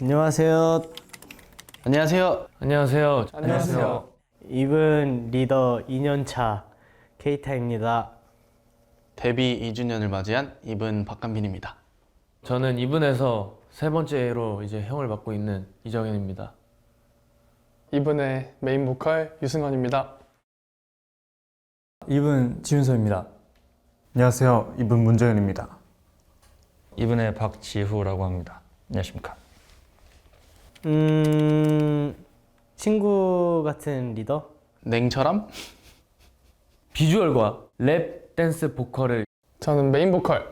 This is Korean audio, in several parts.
안녕하세요. 안녕하세요. 안녕하세요. 안녕하세요. 이분 리더 2년차 케이타입니다. 데뷔 2주년을 맞이한 이분 박한빈입니다. 저는 이분에서 세 번째로 이제 형을 맡고 있는 이정현입니다. 이분의 메인 보컬 유승원입니다. 이분 지윤서입니다. 안녕하세요. 이분 문정현입니다. 이분의 박지후라고 합니다. 안녕하십니까. 친구 같은 리더? 냉철함? 비주얼과 랩, 댄스, 보컬을 저는 메인 보컬.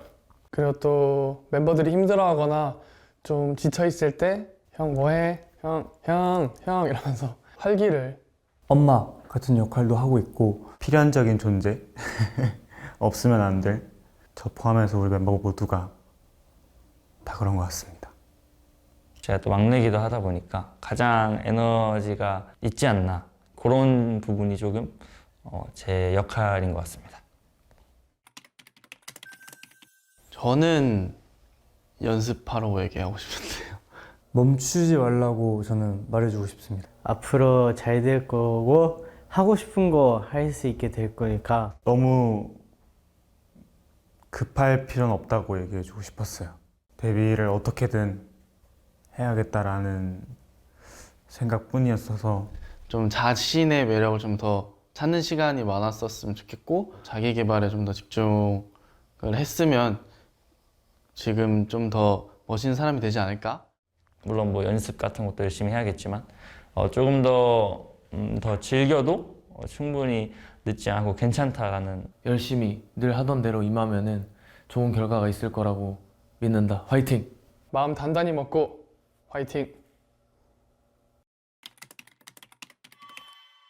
그리고 또 멤버들이 힘들어하거나 좀 지쳐있을 때 형 뭐해? 형 이러면서 활기를. 엄마 같은 역할도 하고 있고 필연적인 존재 없으면 안 될 저 포함해서 우리 멤버 모두가 다 그런 것 같습니다. 제가 또 막내기도 하다 보니까 가장 에너지가 있지 않나 그런 부분이 조금 제 역할인 것 같습니다. 저는 연습하라고 얘기하고 싶은데요. 멈추지 말라고 저는 말해주고 싶습니다. 앞으로 잘 될 거고 하고 싶은 거 할 수 있게 될 거니까 너무 급할 필요는 없다고 얘기해주고 싶었어요. 데뷔를 어떻게든 해야겠다라는 생각뿐이었어서 좀 자신의 매력을 좀 더 찾는 시간이 많았었으면 좋겠고 자기 개발에 좀 더 집중을 했으면 지금 좀 더 멋있는 사람이 되지 않을까? 물론 뭐 연습 같은 것도 열심히 해야겠지만 조금 더 즐겨도 충분히 늦지 않고 괜찮다라는 열심히 늘 하던 대로 임하면은 좋은 결과가 있을 거라고 믿는다. 화이팅! 마음 단단히 먹고 화이팅!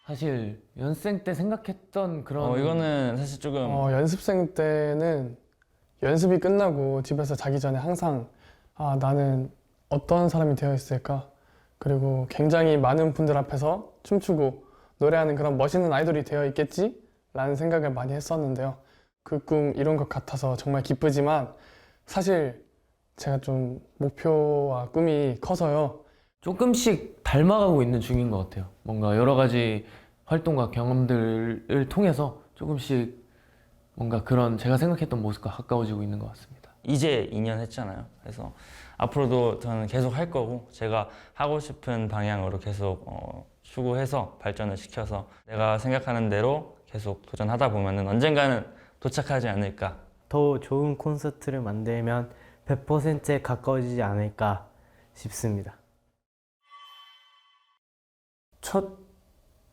사실 연생 때 생각했던 그런 이거는 사실 조금 연습생 때는 연습이 끝나고 집에서 자기 전에 항상 나는 어떤 사람이 되어 있을까? 그리고 굉장히 많은 분들 앞에서 춤추고 노래하는 그런 멋있는 아이돌이 되어 있겠지? 라는 생각을 많이 했었는데요. 그 꿈 이룬 것 같아서 정말 기쁘지만 사실 제가 좀 목표와 꿈이 커서요. 조금씩 닮아가고 있는 중인 것 같아요. 뭔가 여러 가지 활동과 경험들을 통해서 조금씩 뭔가 그런 제가 생각했던 모습과 가까워지고 있는 것 같습니다. 이제 2년 했잖아요. 그래서 앞으로도 저는 계속 할 거고 제가 하고 싶은 방향으로 계속 추구해서 발전을 시켜서 내가 생각하는 대로 계속 도전하다 보면은 언젠가는 도착하지 않을까. 더 좋은 콘서트를 만들면 100%에 가까워지지 않을까 싶습니다. 첫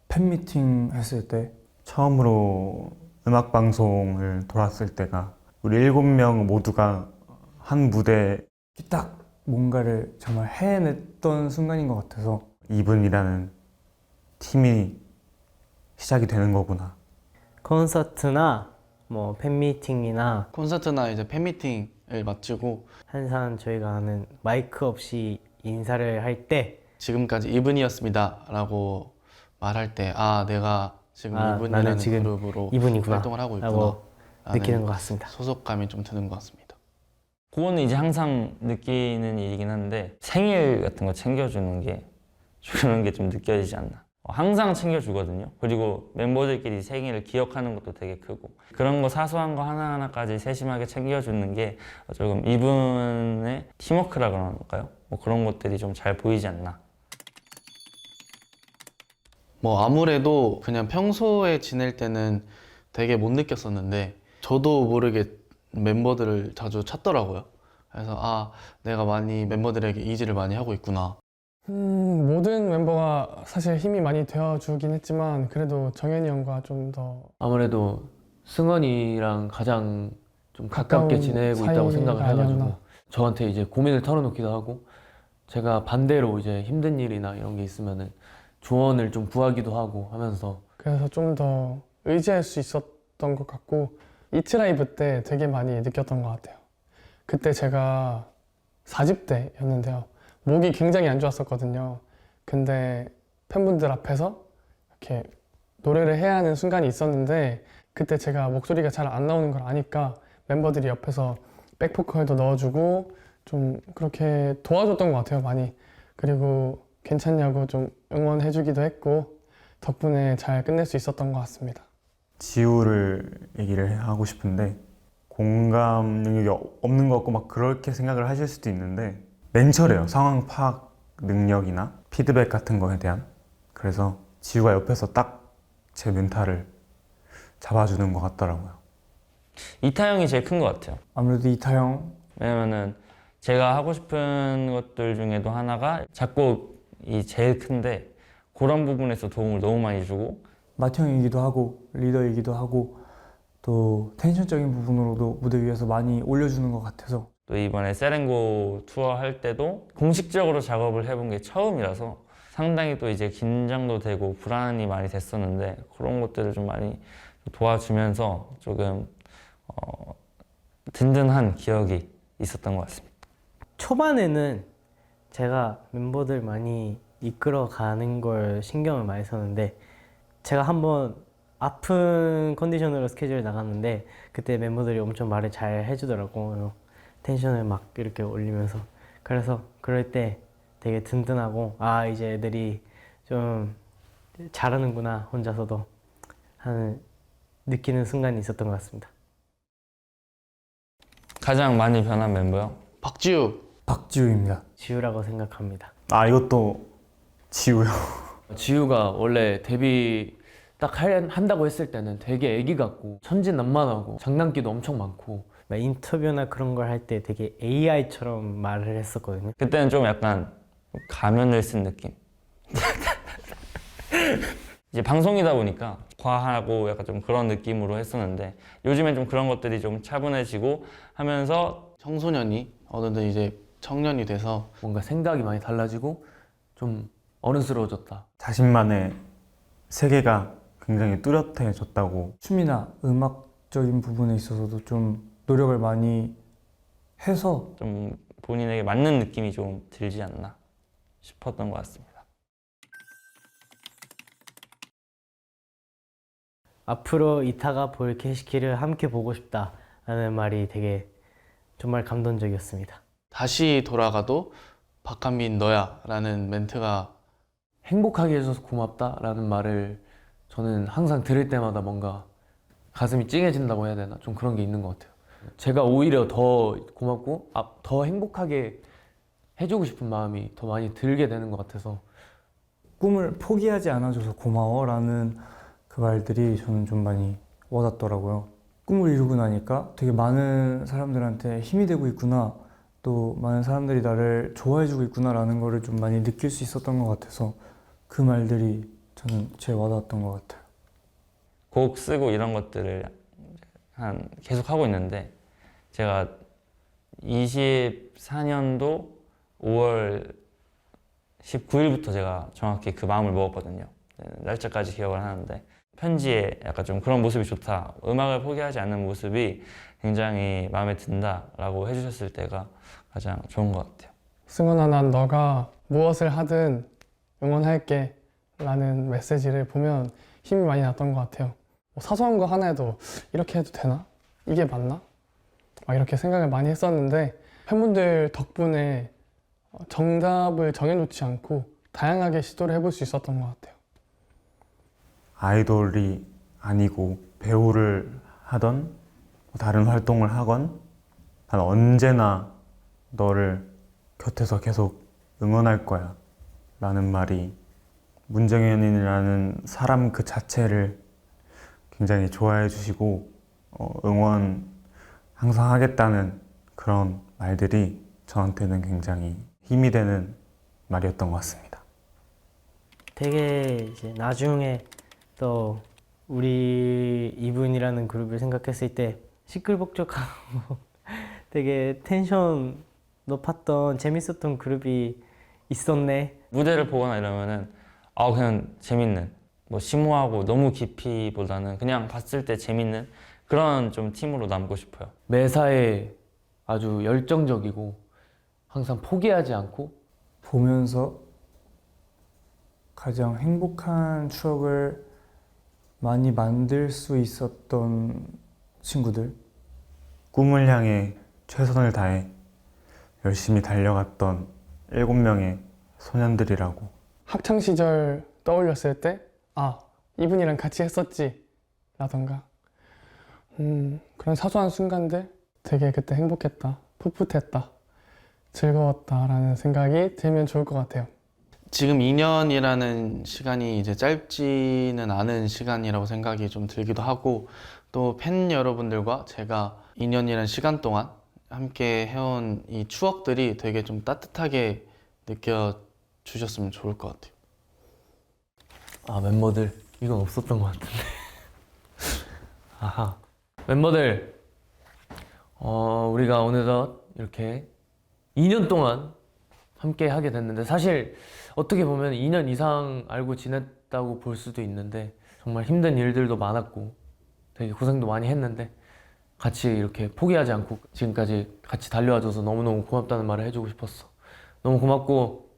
팬미팅 했을 때 처음으로 음악방송을 돌았을 때가 우리 7명 모두가 한 무대에 딱 뭔가를 정말 해냈던 순간인 것 같아서 이분이라는 팀이 시작이 되는 거구나. 콘서트나 뭐 팬미팅이나 콘서트나 이제 팬미팅을 마치고 항상 저희가 하는 마이크 없이 인사를 할 때 지금까지 이분이었습니다 라고 말할 때 내가 지금 나는 이분이라는 지금 그룹으로 이분이구나 활동을 하고 있구나 라고 느끼는 라는 것 같습니다. 소속감이 좀 드는 것 같습니다. 그거는 이제 항상 느끼는 일이긴 한데 생일 같은 거 챙겨주는 게 좀 느껴지지 않나. 항상 챙겨주거든요. 그리고 멤버들끼리 생일을 기억하는 것도 되게 크고 그런 거 사소한 거 하나하나까지 세심하게 챙겨주는 게 조금 이분의 팀워크라 그럴까요? 뭐 그런 것들이 좀 잘 보이지 않나. 뭐 아무래도 그냥 평소에 지낼 때는 되게 못 느꼈었는데 저도 모르게 멤버들을 자주 찾더라고요. 그래서 내가 많이 멤버들에게 의지를 많이 하고 있구나. 모든 멤버가 사실 힘이 많이 되어주긴 했지만 그래도 정현이 형과 좀 더 아무래도 승원이랑 가장 좀 가깝게 지내고 있다고 생각을 사이가 해가지고 아니었나. 저한테 이제 고민을 털어놓기도 하고 제가 반대로 이제 힘든 일이나 이런 게 있으면은 조언을 좀 구하기도 하고 하면서 그래서 좀 더 의지할 수 있었던 것 같고 이트라이브 때 되게 많이 느꼈던 것 같아요. 그때 제가 4집 때였는데요. 목이 굉장히 안 좋았었거든요. 근데 팬분들 앞에서 이렇게 노래를 해야 하는 순간이 있었는데 그때 제가 목소리가 잘 안 나오는 걸 아니까 멤버들이 옆에서 백보컬도 넣어주고 좀 그렇게 도와줬던 것 같아요, 많이. 그리고 괜찮냐고 좀 응원해주기도 했고 덕분에 잘 끝낼 수 있었던 것 같습니다. 지우를 얘기를 하고 싶은데 공감 능력이 없는 것 같고 막 그렇게 생각을 하실 수도 있는데 냉철해요. 상황 파악 능력이나 피드백 같은 거에 대한. 그래서 지우가 옆에서 딱 제 멘탈을 잡아주는 것 같더라고요. 이타형이 제일 큰 것 같아요. 아무래도 이타형 왜냐면은 제가 하고 싶은 것들 중에도 하나가 작곡이 제일 큰데 그런 부분에서 도움을 너무 많이 주고 맏형이기도 하고 리더이기도 하고 또 텐션적인 부분으로도 무대 위에서 많이 올려주는 것 같아서 또 이번에 세렝고 투어 할 때도 공식적으로 작업을 해본 게 처음이라서 상당히 또 이제 긴장도 되고 불안이 많이 됐었는데 그런 것들을 좀 많이 도와주면서 조금 든든한 기억이 있었던 것 같습니다. 초반에는 제가 멤버들 많이 이끌어가는 걸 신경을 많이 썼는데 제가 한번 아픈 컨디션으로 스케줄에 나갔는데 그때 멤버들이 엄청 말을 잘 해주더라고요. 텐션을 막 이렇게 올리면서. 그래서 그럴 때 되게 든든하고 아 이제 애들이 좀 잘하는구나 혼자서도 하는 느끼는 순간이 있었던 것 같습니다. 가장 많이 변한 멤버요? 박지우. 박지우입니다. 지우라고 생각합니다. 아 이것도 지우요. 지우가 원래 데뷔 딱 한다고 했을 때는 되게 애기 같고 천진난만하고 장난기도 엄청 많고 막 인터뷰나 그런 걸 할 때 되게 AI처럼 말을 했었거든요. 그때는 좀 약간 가면을 쓴 느낌? 이제 방송이다 보니까 과하고 약간 좀 그런 느낌으로 했었는데 요즘엔 좀 그런 것들이 좀 차분해지고 하면서 청소년이 어느덧 이제 청년이 돼서 뭔가 생각이 많이 달라지고 좀 어른스러워졌다. 자신만의 세계가 굉장히 뚜렷해졌다고. 춤이나 음악적인 부분에 있어서도 좀 노력을 많이 해서 좀 본인에게 맞는 느낌이 좀 들지 않나 싶었던 것 같습니다. 앞으로 이타가 볼 캐시키를 함께 보고 싶다라는 말이 되게 정말 감동적이었습니다. 다시 돌아가도 박한민 너야 라는 멘트가 행복하게 해줘서 고맙다라는 말을 저는 항상 들을 때마다 뭔가 가슴이 찡해진다고 해야 되나? 좀 그런 게 있는 것 같아요. 제가 오히려 더 고맙고 더 행복하게 해주고 싶은 마음이 더 많이 들게 되는 것 같아서 꿈을 포기하지 않아줘서 고마워라는 그 말들이 저는 좀 많이 와닿더라고요. 꿈을 이루고 나니까 되게 많은 사람들한테 힘이 되고 있구나, 또 많은 사람들이 나를 좋아해주고 있구나라는 거를 좀 많이 느낄 수 있었던 것 같아서 그 말들이 저는 제일 와닿았던 것 같아요. 곡 쓰고 이런 것들을 계속 하고 있는데 제가 24년도 5월 19일부터 제가 정확히 그 마음을 먹었거든요. 날짜까지 기억을 하는데 편지에 약간 좀 그런 모습이 좋다. 음악을 포기하지 않는 모습이 굉장히 마음에 든다라고 해주셨을 때가 가장 좋은 것 같아요. 승원아, 난 너가 무엇을 하든 응원할게 라는 메시지를 보면 힘이 많이 났던 것 같아요. 뭐 사소한 거 하나에도 이렇게 해도 되나? 이게 맞나? 막 이렇게 생각을 많이 했었는데 팬분들 덕분에 정답을 정해놓지 않고 다양하게 시도를 해볼 수 있었던 것 같아요. 아이돌이 아니고 배우를 하던 다른 활동을 하건 난 언제나 너를 곁에서 계속 응원할 거야 라는 말이 문정현이라는 사람 그 자체를 굉장히 좋아해 주시고 응원 항상 하겠다는 그런 말들이 저한테는 굉장히 힘이 되는 말이었던 것 같습니다. 되게 이제 나중에 또 우리 이분이라는 그룹을 생각했을 때 시끌벅적하고 되게 텐션 높았던 재밌었던 그룹이 있었네. 무대를 보거나 이러면은 그냥 재밌는 뭐 심오하고 너무 깊이보다는 그냥 봤을 때 재밌는 그런 좀 팀으로 남고 싶어요. 매사에 아주 열정적이고 항상 포기하지 않고 보면서 가장 행복한 추억을 많이 만들 수 있었던 친구들. 꿈을 향해 최선을 다해 열심히 달려갔던 7명의 소년들이라고. 학창 시절 떠올렸을 때, 아, 이분이랑 같이 했었지, 라던가. 그런 사소한 순간들 되게 그때 행복했다, 풋풋했다, 즐거웠다라는 생각이 들면 좋을 것 같아요. 지금 2년이라는 시간이 이제 짧지는 않은 시간이라고 생각이 좀 들기도 하고, 또 팬 여러분들과 제가 2년이라는 시간 동안 함께 해온 이 추억들이 되게 좀 따뜻하게 느껴주셨으면 좋을 것 같아요. 아, 멤버들 이건 없었던 것 같은데. 아하. 멤버들, 우리가 어느덧 이렇게 2년 동안 함께 하게 됐는데, 사실 어떻게 보면 2년 이상 알고 지냈다고 볼 수도 있는데, 정말 힘든 일들도 많았고 되게 고생도 많이 했는데, 같이 이렇게 포기하지 않고 지금까지 같이 달려와줘서 너무너무 고맙다는 말을 해주고 싶었어. 너무 고맙고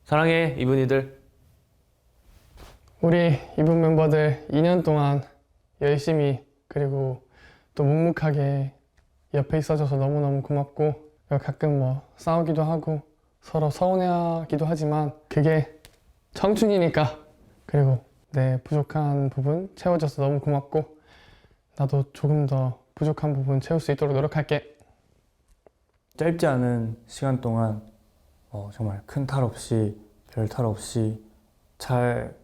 사랑해, 이분이들. 우리 이분 멤버들 2년 동안 열심히 그리고 또 묵묵하게 옆에 있어줘서 너무너무 고맙고, 가끔 뭐 싸우기도 하고 서로 서운해하기도 하지만 그게 청춘이니까, 그리고 내 부족한 부분 채워줘서 너무 고맙고, 나도 조금 더 부족한 부분 채울 수 있도록 노력할게. 짧지 않은 시간 동안 정말 큰 탈 없이 별 탈 없이 잘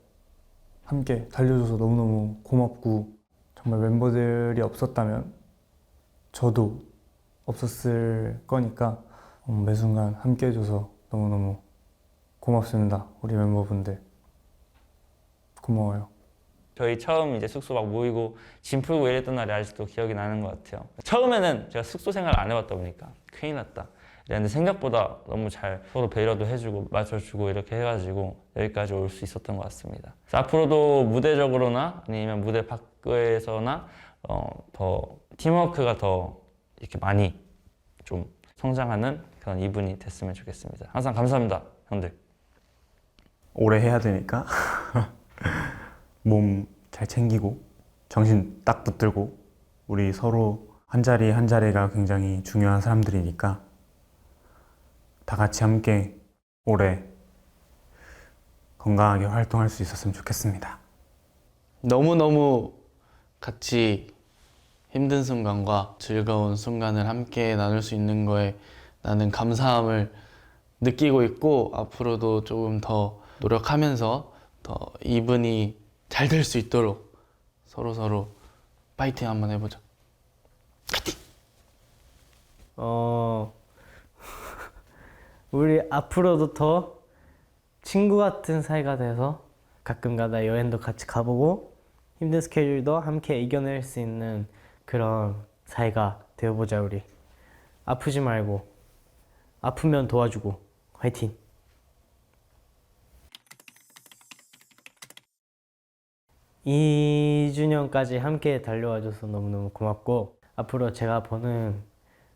함께 달려줘서 너무너무 고맙고, 정말 멤버들이 없었다면 저도 없었을 거니까 매 순간 함께 해줘서 너무너무 고맙습니다. 우리 멤버분들 고마워요. 저희 처음 이제 숙소 막 모이고 짐 풀고 이랬던 날이 아직도 기억이 나는 것 같아요. 처음에는 제가 숙소 생활을 안 해봤다 보니까 큰일 났다 이랬는데, 생각보다 너무 잘 서로 배려도 해주고 맞춰주고 이렇게 해가지고 여기까지 올 수 있었던 것 같습니다. 그래서 앞으로도 무대적으로나 아니면 무대 밖에서나 더 팀워크가 더 이렇게 많이 좀 성장하는 그런 이분이 됐으면 좋겠습니다. 항상 감사합니다, 형들. 오래 해야 되니까 몸 잘 챙기고 정신 딱 붙들고, 우리 서로 한 자리 한 자리가 굉장히 중요한 사람들이니까 다 같이 함께 오래 건강하게 활동할 수 있었으면 좋겠습니다. 너무너무 같이 힘든 순간과 즐거운 순간을 함께 나눌 수 있는 거에 나는 감사함을 느끼고 있고, 앞으로도 조금 더 노력하면서 더 이분이 잘 될 수 있도록 서로 파이팅 한번 해보자. 우리 앞으로도 더 친구 같은 사이가 돼서 가끔가다 여행도 같이 가보고 힘든 스케줄도 함께 이겨낼 수 있는 그런 사이가 되어보자. 우리 아프지 말고, 아프면 도와주고 화이팅! 2주년까지 함께 달려와줘서 너무너무 고맙고, 앞으로 제가 보는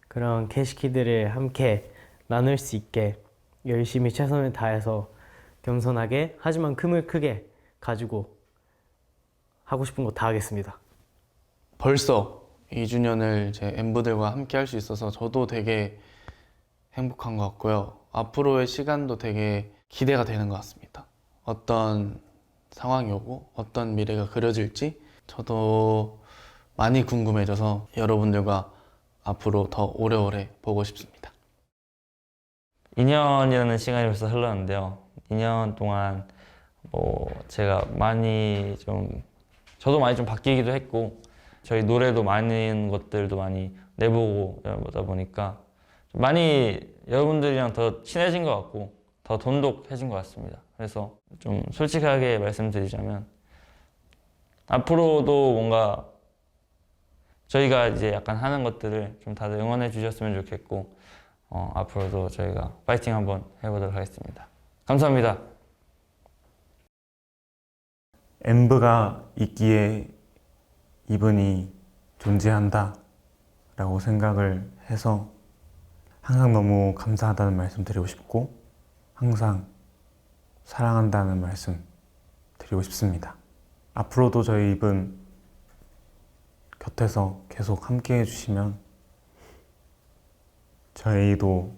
그런 캐시키들을 함께 나눌 수 있게 열심히 최선을 다해서 겸손하게 하지만 꿈을 크게 가지고 하고 싶은 거 다 하겠습니다. 벌써 2주년을 이제 엠브들과 함께 할 수 있어서 저도 되게 행복한 것 같고요. 앞으로의 시간도 되게 기대가 되는 것 같습니다. 어떤 상황이 오고 어떤 미래가 그려질지 저도 많이 궁금해져서 여러분들과 앞으로 더 오래오래 보고 싶습니다. 2년이라는 시간이 벌써 흘렀는데요. 2년 동안 제가 많이 좀, 저도 많이 좀 바뀌기도 했고, 저희 노래도 많은 것들도 많이 내보고 이러다 보니까 좀 많이 여러분들이랑 더 친해진 것 같고 더 돈독해진 것 같습니다. 그래서 좀 솔직하게 말씀드리자면 앞으로도 뭔가 저희가 이제 약간 하는 것들을 좀 다들 응원해 주셨으면 좋겠고, 앞으로도 저희가 파이팅 한번 해보도록 하겠습니다. 감사합니다. 엠브가 있기에 이분이 존재한다 라고 생각을 해서 항상 너무 감사하다는 말씀 드리고 싶고, 항상 사랑한다는 말씀 드리고 싶습니다. 앞으로도 저희 이분 곁에서 계속 함께 해주시면 저희도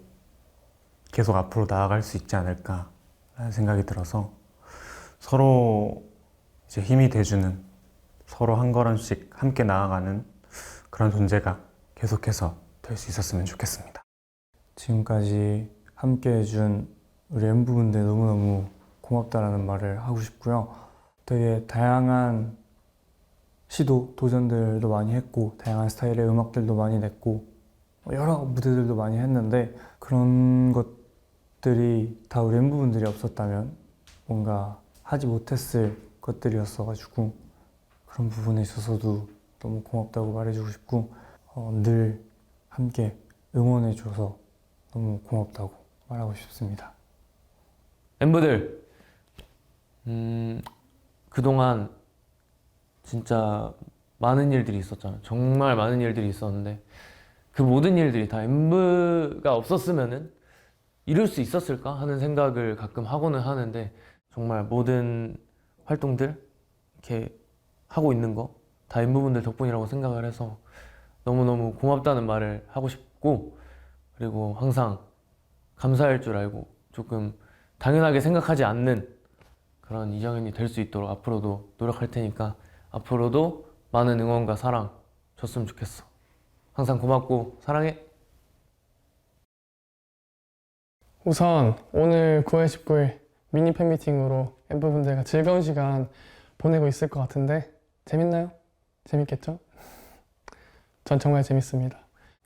계속 앞으로 나아갈 수 있지 않을까 라는 생각이 들어서 서로 이제 힘이 돼주는, 서로 한 걸음씩 함께 나아가는 그런 존재가 계속해서 될 수 있었으면 좋겠습니다. 지금까지 함께 해준 우리 엠부분들 너무너무 고맙다라는 말을 하고 싶고요. 되게 다양한 시도, 도전들도 많이 했고 다양한 스타일의 음악들도 많이 냈고 여러 무대들도 많이 했는데 그런 것들이 다 우리 엠부분들이 없었다면 뭔가 하지 못했을 것들이었어가지고 그런 부분에 있어서도 너무 고맙다고 말해주고 싶고 늘 함께 응원해줘서 너무 고맙다고 말하고 싶습니다. 멤버들, 그동안 진짜 많은 일들이 있었잖아요. 정말 많은 일들이 있었는데 그 모든 일들이 다 엠브가 없었으면은 이룰 수 있었을까 하는 생각을 가끔 하고는 하는데 정말 모든 활동들 이렇게 하고 있는 거 다 엠브분들 덕분이라고 생각을 해서 너무너무 고맙다는 말을 하고 싶고 그리고 항상 감사할 줄 알고 조금 당연하게 생각하지 않는 그런 이정현이 될 수 있도록 앞으로도 노력할 테니까 앞으로도 많은 응원과 사랑 줬으면 좋겠어. 항상 고맙고 사랑해. 우선 오늘 9월 19일 미니 팬미팅으로 엠버분들과 즐거운 시간 보내고 있을 것 같은데 재밌나요? 재밌겠죠? 전 정말 재밌습니다.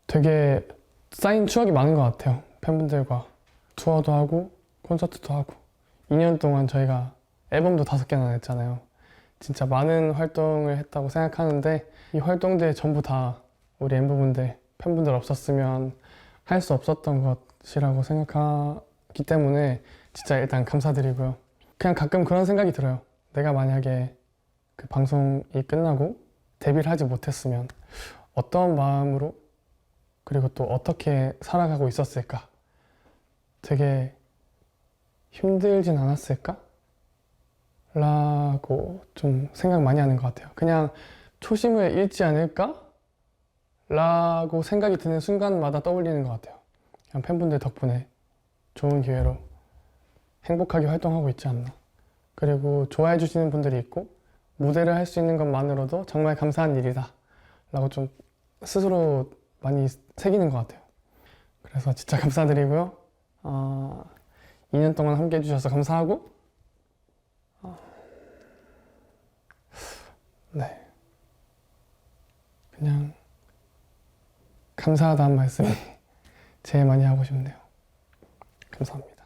되게 쌓인 추억이 많은 것 같아요. 팬분들과 투어도 하고 콘서트도 하고 2년 동안 저희가 앨범도 5개나 냈잖아요. 진짜 많은 활동을 했다고 생각하는데 이 활동들 전부 다 우리 엠버분들, 팬분들 없었으면 할 수 없었던 것이라고 생각하기 때문에 진짜 일단 감사드리고요. 그냥 가끔 그런 생각이 들어요. 내가 만약에 그 방송이 끝나고 데뷔를 하지 못했으면 어떤 마음으로 그리고 또 어떻게 살아가고 있었을까? 되게 힘들진 않았을까? 라고 좀 생각 많이 하는 것 같아요. 그냥 초심을 잃지 않을까? 라고 생각이 드는 순간마다 떠올리는 것 같아요. 그냥 팬분들 덕분에 좋은 기회로 행복하게 활동하고 있지 않나. 그리고 좋아해 주시는 분들이 있고 무대를 할 수 있는 것만으로도 정말 감사한 일이다 라고 좀 스스로 많이 새기는 것 같아요. 그래서 진짜 감사드리고요. 2년 동안 함께 해주셔서 감사하고 네, 그냥 감사하다는 말씀이 제일 많이 하고 싶네요. 감사합니다.